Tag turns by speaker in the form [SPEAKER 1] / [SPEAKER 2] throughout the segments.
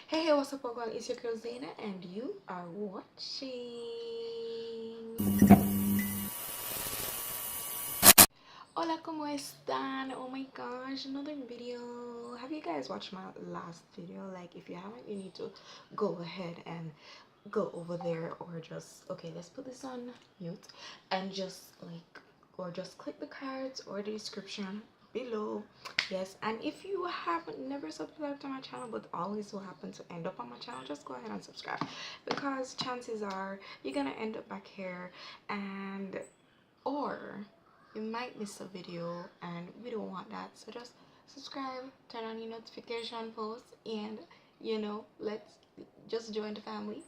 [SPEAKER 1] Hey, what's up, everyone? It's your girl Zaina, and you are watching Hola, ¿cómo están? Oh my gosh, another video. Have you guys watched my last video? Like, if you haven't, you need to go ahead and go over there, or just, okay, let's put this on mute and just like, or just click the cards or the description below. Yes, and if you haven't never subscribed to my channel but always will happen to end up on my channel, just go ahead and subscribe, because chances are you're gonna end up back here, and or you might miss a video, and we don't want that. So just subscribe, turn on your notification post, and let's just join the family,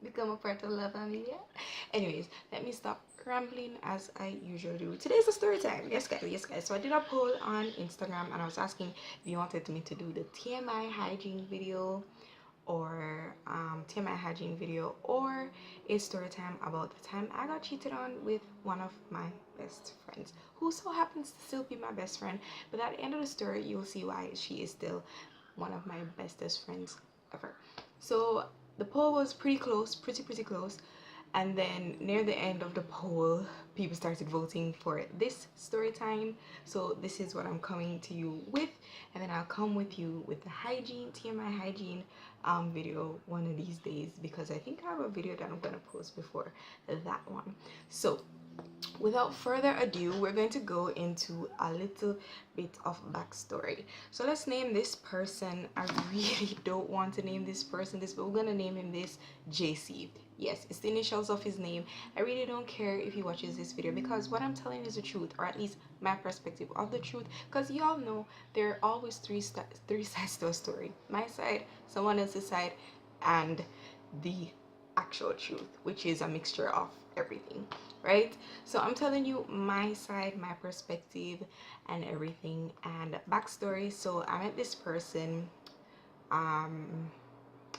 [SPEAKER 1] become a part of la familia. Anyways, let me stop rambling as I usually do. Today's a story time. Yes guys, so I did a poll on Instagram, and I was asking if you wanted me to do the TMI hygiene video, or TMI hygiene video, or a story time about the time I got cheated on with one of my best friends, who so happens to still be my best friend. But at the end of the story, you'll see why she is still one of my bestest friends ever. So the poll was pretty close, pretty close. And then near the end of the poll, people started voting for this story time. So this is what I'm coming to you with, and then I'll come with you with the hygiene, TMI hygiene video one of these days, because I think I have a video that I'm gonna post before that one. So without further ado, we're going to go into a little bit of backstory. So let's name this person. I really don't want to name this person this, but we're gonna name him this JC. Yes, it's the initials of his name. I really don't care if he watches this video, because what I'm telling is the truth, or at least my perspective of the truth. Because y'all know there are always three sides to a story: my side, someone else's side, and the actual truth, which is a mixture of everything, right? So I'm telling you my side, my perspective, and everything, and backstory. So I met this person um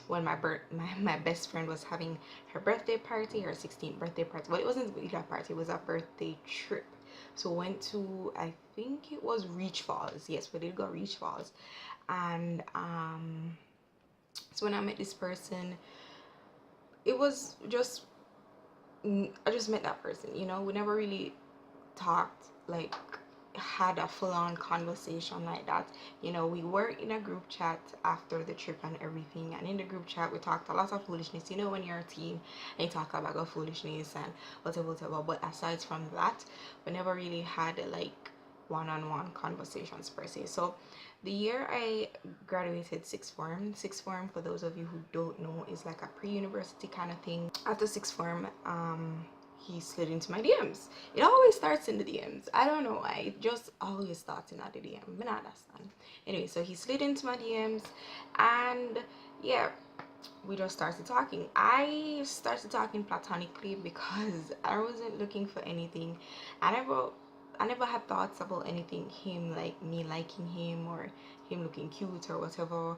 [SPEAKER 1] when my best friend was having her birthday party, her 16th birthday party. Well, it wasn't really a party, it was a birthday trip. So we went to, I think it was Reach Falls. Yes, we did go Reach Falls. And so when I met this person, it was just, I just met that person, we never really talked, like had a full-on conversation like that. We were in a group chat after the trip and everything, and in the group chat we talked a lot of foolishness. When you're a team and you talk about foolishness and whatever, but aside from that, we never really had like one-on-one conversations per se. So the year I graduated sixth form, for those of you who don't know, is like a pre-university kind of thing. After sixth form, he slid into my DMs. It always starts in the DMs. I don't know why. It just always starts in the DM. I not understand. Anyway, so he slid into my DMs, and yeah, we just started talking. I started talking platonically because I wasn't looking for anything. I never had thoughts about anything, him, like me liking him or him looking cute or whatever.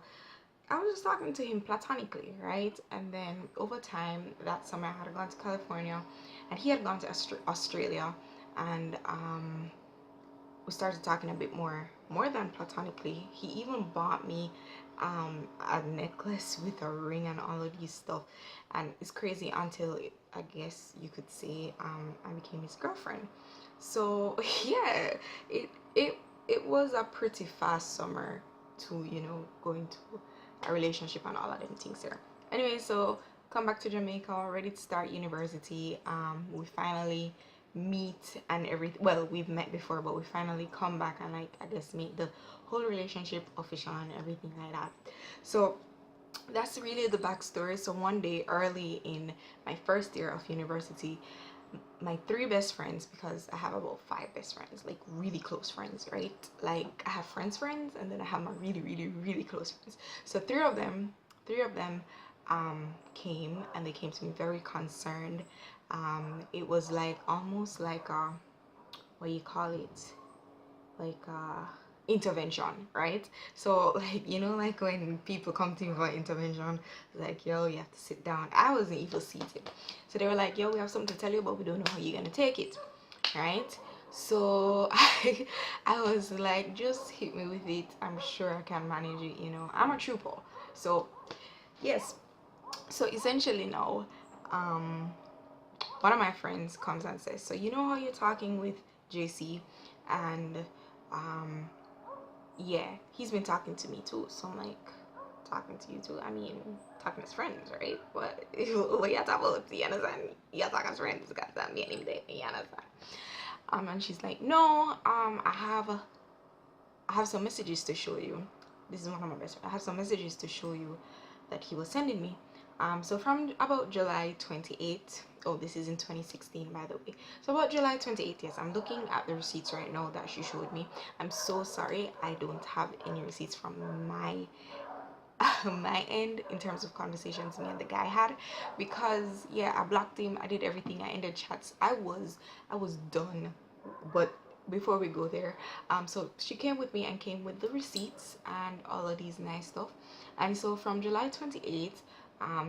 [SPEAKER 1] I was just talking to him platonically, right? And then over time, that summer I had gone to California, and he had gone to Australia, and we started talking a bit more than platonically. He even bought me a necklace with a ring and all of these stuff, and it's crazy until I guess you could say I became his girlfriend. So yeah, it it it was a pretty fast summer to go into a relationship and all of them things there. Anyway, so come back to Jamaica, ready to start university. We finally meet and everything. Well, we've met before, but we finally come back and, like, I guess, make the whole relationship official and everything like that. So that's really the backstory. So one day early in my first year of university, my three best friends, because I have about five best friends, like really close friends, right? Like I have friends, and then I have my really close friends. So three of them came, and they came to me very concerned. It was like almost like a, what do you call it, like intervention, right? So like, like when people come to me for intervention, like, yo, you have to sit down. I wasn't even seated, so they were like, yo, we have something to tell you, but we don't know how you're gonna take it, right? So I was like, just hit me with it, I'm sure I can manage it. I'm a trooper. So Yes. So essentially now, um, one of my friends comes and says, so you know how you're talking with JC, and um, yeah, he's been talking to me too. So I'm like, talking to you too? I mean, talking as friends, right? But what you talk about, you understand? You're talking as friends, because that meaning that you understand. And she's like, no, I have some messages to show you. This is one of my best friends. I have some messages to show you that he was sending me. So from about July 28th, oh, this is in 2016, by the way. So about July 28th, yes, I'm looking at the receipts right now that she showed me. I'm so sorry, I don't have any receipts from my my end in terms of conversations me and the guy had, because yeah, I blocked him, I did everything, I ended chats, I was done. But before we go there, so she came with me and came with the receipts and all of these nice stuff. And so from July 28th,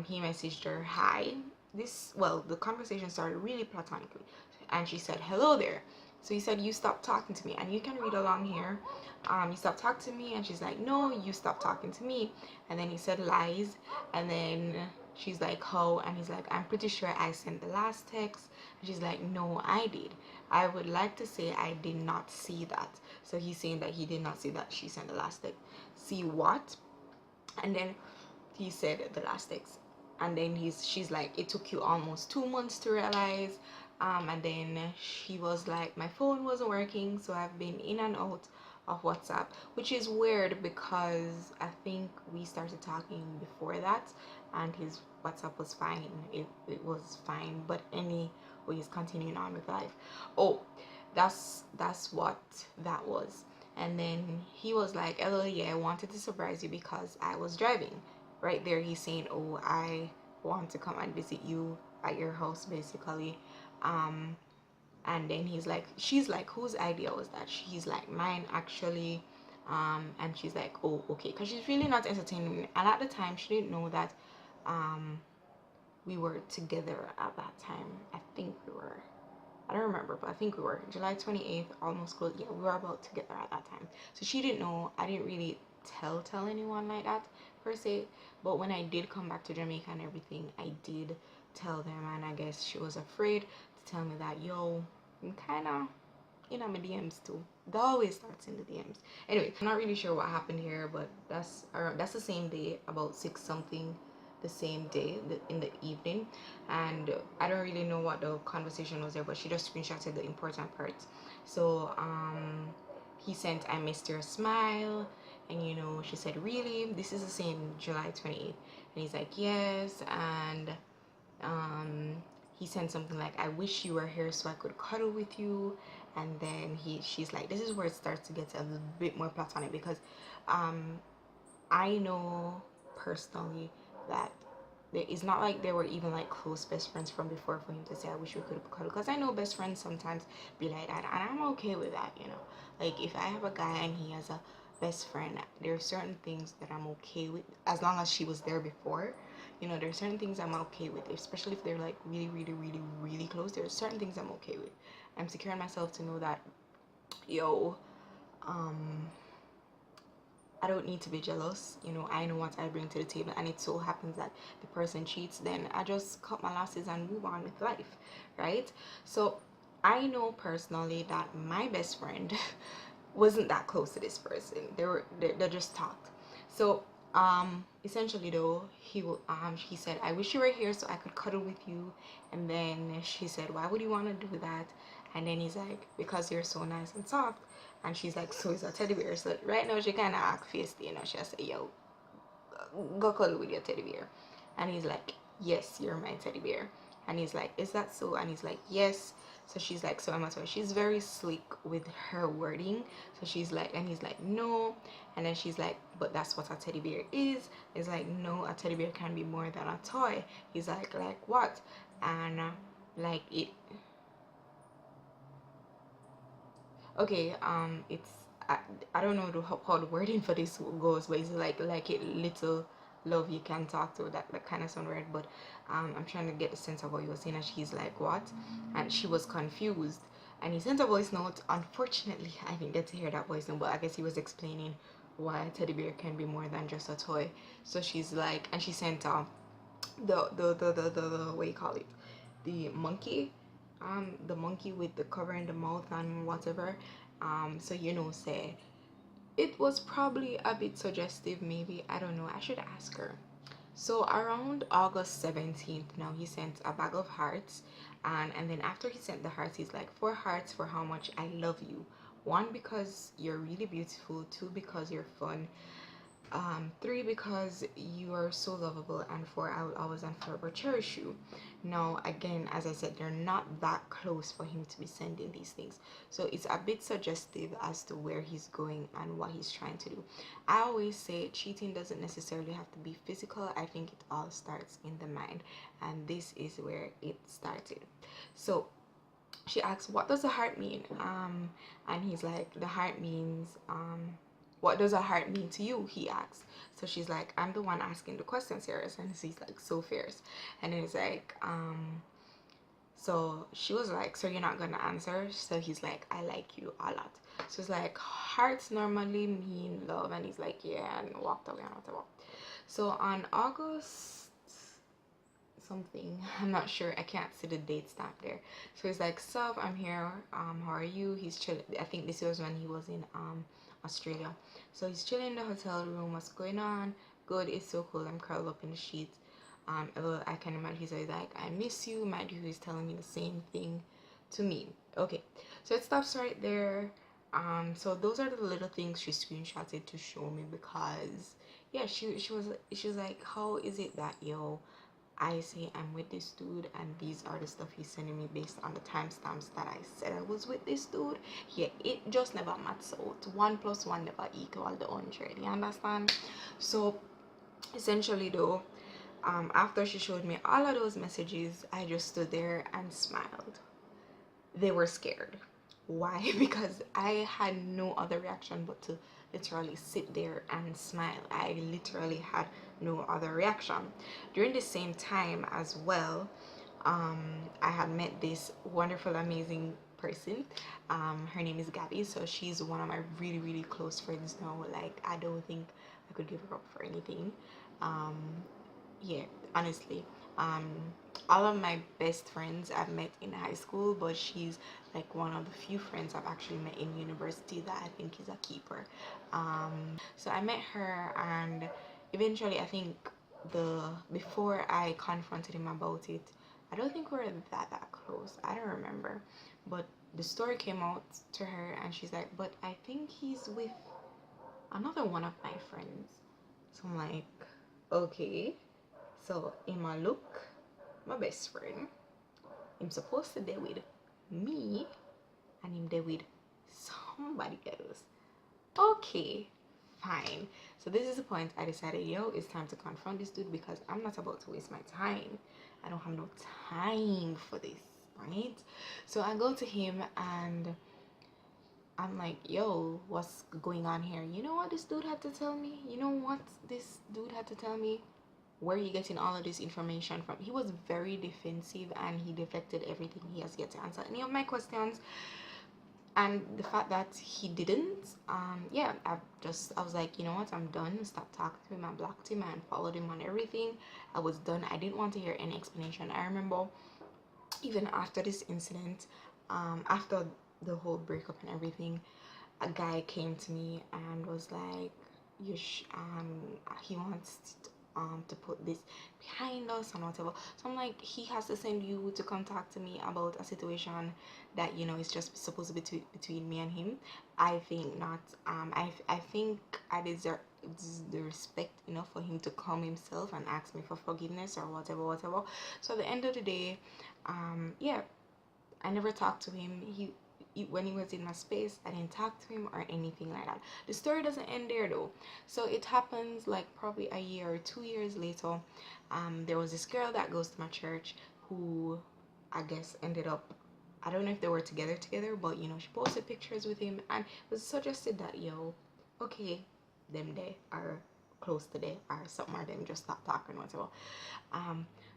[SPEAKER 1] he messaged her, hi, this, well, the conversation started really platonically, and she said, hello there. So he said, you stopped talking to me, and you can read along here. You stopped talking to me, and she's like, no, you stopped talking to me. And then he said lies, and then she's like, how? And he's like, I'm pretty sure I sent the last text. And she's like, no, I did. I would like to say I did not see that. So he's saying that he did not see that she sent the last text. See what? And then he said the last text, and then she's like, it took you almost 2 months to realize. And then she was like, my phone wasn't working, so I've been in and out of WhatsApp, which is weird because I think we started talking before that, and his WhatsApp was fine. It was fine, but anyway, he's continuing on with life. Oh, that's what that was. And then he was like, "Hello, yeah, I wanted to surprise you because I was driving." Right there, he's saying, "Oh, I want to come and visit you at your house," basically. Um, and then he's like, she's like, whose idea was that? She's like, mine actually. And she's like, oh, okay, because she's really not entertaining me. And at the time, she didn't know that um, we were together at that time. I think we were. I don't remember, but I think we were July 28th, almost close. Yeah, we were about together at that time. So she didn't know. I didn't really tell anyone like that per se. But when I did come back to Jamaica and everything, I did tell them, and I guess she was afraid to tell me that, yo, I'm kind of in my DMs too. That always starts in the DMs. Anyway, I'm not really sure what happened here, but that's the same day, about 6 something, the same day in the evening. And I don't really know what the conversation was there, but she just screenshotted the important parts. So he sent, I missed your smile, and she said, really, this is the same July 28th. And he's like, yes. And um he sent something like, I wish you were here so I could cuddle with you. And then she's like, this is where it starts to get a little bit more platonic, because um I know personally that it's not like they were even like close best friends from before for him to say, I wish we could have cuddled, because I know best friends sometimes be like that, and I'm okay with that. Like, if I have a guy and he has a best friend, there are certain things that I'm okay with, as long as she was there before. There are certain things I'm okay with, especially if they're like really, really, really, really close. There are certain things I'm okay with. I'm secure in myself to know that, yo, um, I don't need to be jealous. I know what I bring to the table, and it so happens that the person cheats, then I just cut my losses and move on with life, right? So I know personally that my best friend wasn't that close to this person. They just talked. So essentially though, he said, I wish you were here so I could cuddle with you. And then she said, why would you want to do that? And then he's like, because you're so nice and soft. And she's like, so is a teddy bear. So right now she kind of act feisty, she say, yo, go cuddle with your teddy bear. And he's like, yes, you're my teddy bear. And he's like, is that so? And he's like, yes. So she's like, so am I sorry. She's very slick with her wording. So she's like, and he's like, no. And then she's like, but that's what a teddy bear is. He's like, no, a teddy bear can be more than a toy. He's like what? And like it okay, it's I don't know how the wording for this goes, but it's like it little love you can talk to, that kind of sound weird. But I'm trying to get the sense of what you were saying. And she's like, what? And she was confused, and he sent a voice note. Unfortunately, I didn't get to hear that voice note, but I guess he was explaining why a teddy bear can be more than just a toy. So she's like, and she sent the what you call it, the monkey, the monkey with the cover in the mouth and whatever. So say it was probably a bit suggestive, maybe, I don't know, I should ask her. So around August 17th, now he sent a bag of hearts, and then after he sent the hearts, he's like, four hearts for how much I love you. One, because you're really beautiful. Two, because you're fun. Three, because you are so lovable. And four, I will always and forever cherish you. Now, again, as I said, they're not that close for him to be sending these things. So it's a bit suggestive as to where he's going and what he's trying to do. I always say cheating doesn't necessarily have to be physical. I think it all starts in the mind. And this is where it started. So she asks, what does the heart mean? And he's like, the heart means, what does a heart mean to you? He asks. So she's like, I'm the one asking the question, serious. And he's like, so fierce. And then he's like, so she was like, so you're not gonna answer? So he's like, I like you a lot. So it's like, hearts normally mean love. And he's like, yeah, and walked away and whatever. So on August something, I'm not sure, I can't see the date stamp there. So he's like, sup, I'm here, how are you? He's chilling. I think this was when he was in Australia. So he's chilling in the hotel room. What's going on? Good, it's so cool. I'm curled up in the sheets. I can imagine he's like, I miss you. Mind you, he's telling me the same thing to me. Okay, so it stops right there. So those are the little things she screenshotted to show me, because yeah, she was like, how is it that I say I'm with this dude and these are the stuff he's sending me based on the timestamps that I said I was with this dude? Yeah, it just never maths out. 1 plus 1 never equal the 100. You understand? So essentially though, after she showed me all of those messages, I just stood there and smiled. They were scared. Why? Because I had no other reaction but to literally sit there and smile. I literally had no other reaction. During the same time as well, I had met this wonderful, amazing person. Her name is Gabby. So she's one of my really, really close friends now. Like, I don't think I could give her up for anything. Um, yeah, honestly, um all of my best friends I've met in high school, but she's like one of the few friends I've actually met in university that I think is a keeper. So I met her, and eventually I think the before I confronted him about it, I don't think we were that close, I don't remember, but the story came out to her and she's like, but I think he's with another one of my friends. So I'm like, okay. So in my look, my best friend, I'm supposed to deal with me and him deal with somebody else. Okay, fine. So this is the point I decided, it's time to confront this dude, because I'm not about to waste my time. I don't have no time for this, right? So I go to him and I'm like, yo, what's going on here? You know what this dude had to tell me? You know what this dude had to tell me? Where he getting all of this information from? He was very defensive and he deflected everything. He has yet to answer any of my questions. And the fact that he didn't, yeah, I was like, you know what, I'm done. Stop talking to him. I blocked him and followed him on everything. I was done. I didn't want to hear any explanation. I remember even after this incident, after the whole breakup and everything, a guy came to me and was like, he wants to put this behind us and whatever. So I'm like, he has to send you to contact to me about a situation that is just supposed to be between me and him. I think not. I think I deserve the respect enough for him to come himself and ask me for forgiveness or whatever. So at the end of the day, yeah, I never talked to him. When he was in my space, I didn't talk to him or anything like that. The story doesn't end there though. So it happens like probably a year or 2 years later. There was this girl that goes to my church who I guess ended up, I don't know if they were together, but she posted pictures with him and it was suggested that, okay, them they are close to there or something, or them just stop talking whatever.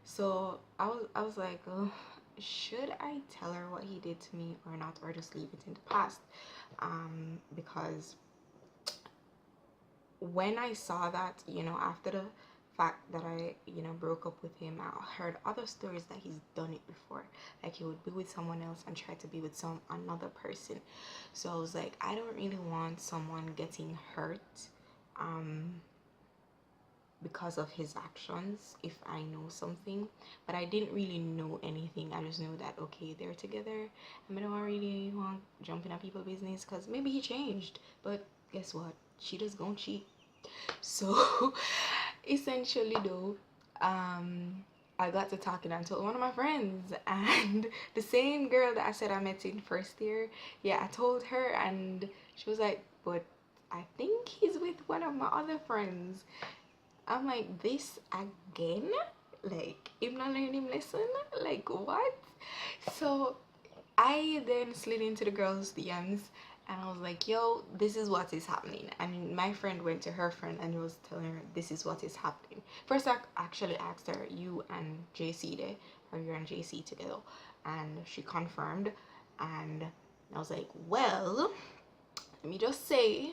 [SPEAKER 1] So I was like, oh, should I tell her what he did to me or not, or just leave it in the past? Because when I saw that, after the fact that I, broke up with him, I heard other stories that he's done it before. Like he would be with someone else and try to be with some another person. So I was like, I don't really want someone getting hurt um because of his actions if I know something. But I didn't really know anything. I just know that okay, they're together. I don't really want jumping at people's business because maybe he changed. But guess what? She just gonna cheat. So essentially though, I got to talking and told one of my friends, and the same girl that I said I met in first year, yeah, I told her, and she was like, but I think he's with one of my other friends. I'm like, this again? Like, him not learning him lesson? Like, what? So I then slid into the girls' DMs and I was like, yo, this is what is happening. And my friend went to her friend and was telling her, this is what is happening. First, I actually asked her, you and JC there, are you and JC together? And she confirmed. And I was like, well, let me just say,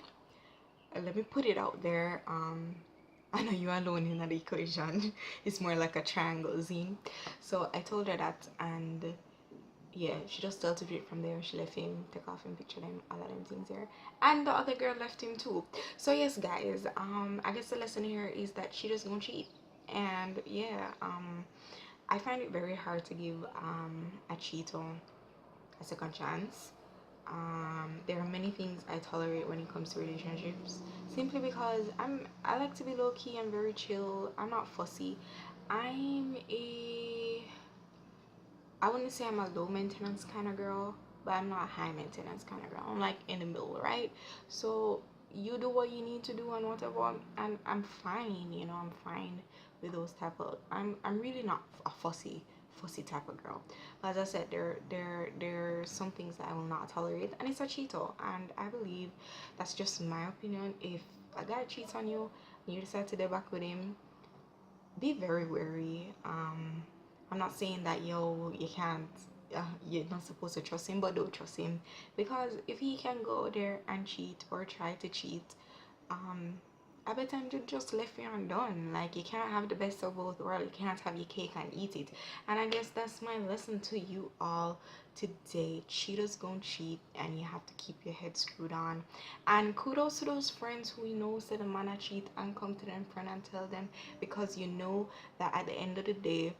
[SPEAKER 1] let me put it out there. I know you alone in the equation. It's more like a triangle zine. So I told her that, and yeah, she just dealt with it from there. She left him, take off him, picture them, all of them things there. And the other girl left him too. So yes, guys, I guess the lesson here is that she just gonna cheat. And yeah, I find it very hard to give a cheater a second chance. There are many things I tolerate when it comes to relationships, simply because I like to be low key. I'm very chill. I'm not fussy. I'm a I wouldn't say I'm a low maintenance kind of girl, but I'm not a high maintenance kind of girl. I'm like in the middle, right? So you do what you need to do and whatever, and I'm fine. I'm fine with those type of. I'm really not a fussy type of girl. But as I said, there are some things that I will not tolerate, and it's a cheater. And I believe that's just my opinion. If a guy cheats on you and you decide to get back with him, be very wary. I'm not saying that you can't, you're not supposed to trust him, but don't trust him, because if he can go there and cheat or try to cheat, um, I bet time you just left you undone. Like you can't have the best of both worlds. You can't have your cake and eat it. And I guess that's my lesson to you all today. Cheaters gonna cheat, and you have to keep your head screwed on. And kudos to those friends who said the man a cheat and come to them friend and tell them, because you know that at the end of the day,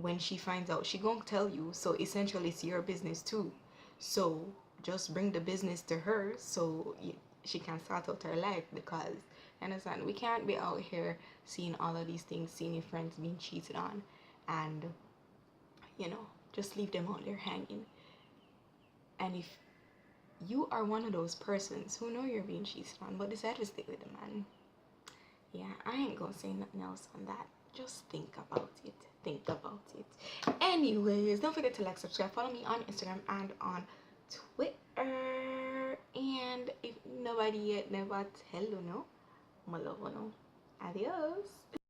[SPEAKER 1] when she finds out, she gonna tell you. So essentially, it's your business too. So just bring the business to her so she can start out her life, because understand, we can't be out here seeing all of these things, seeing your friends being cheated on, and you know just leave them out there hanging. And if you are one of those persons who know you're being cheated on but decide to stay with the man, yeah, I ain't gonna say nothing else on that. Just think about it. Think about it. Anyways, don't forget to like, subscribe, follow me on Instagram and on Twitter. And if nobody yet never tell you no, my love no. Adios.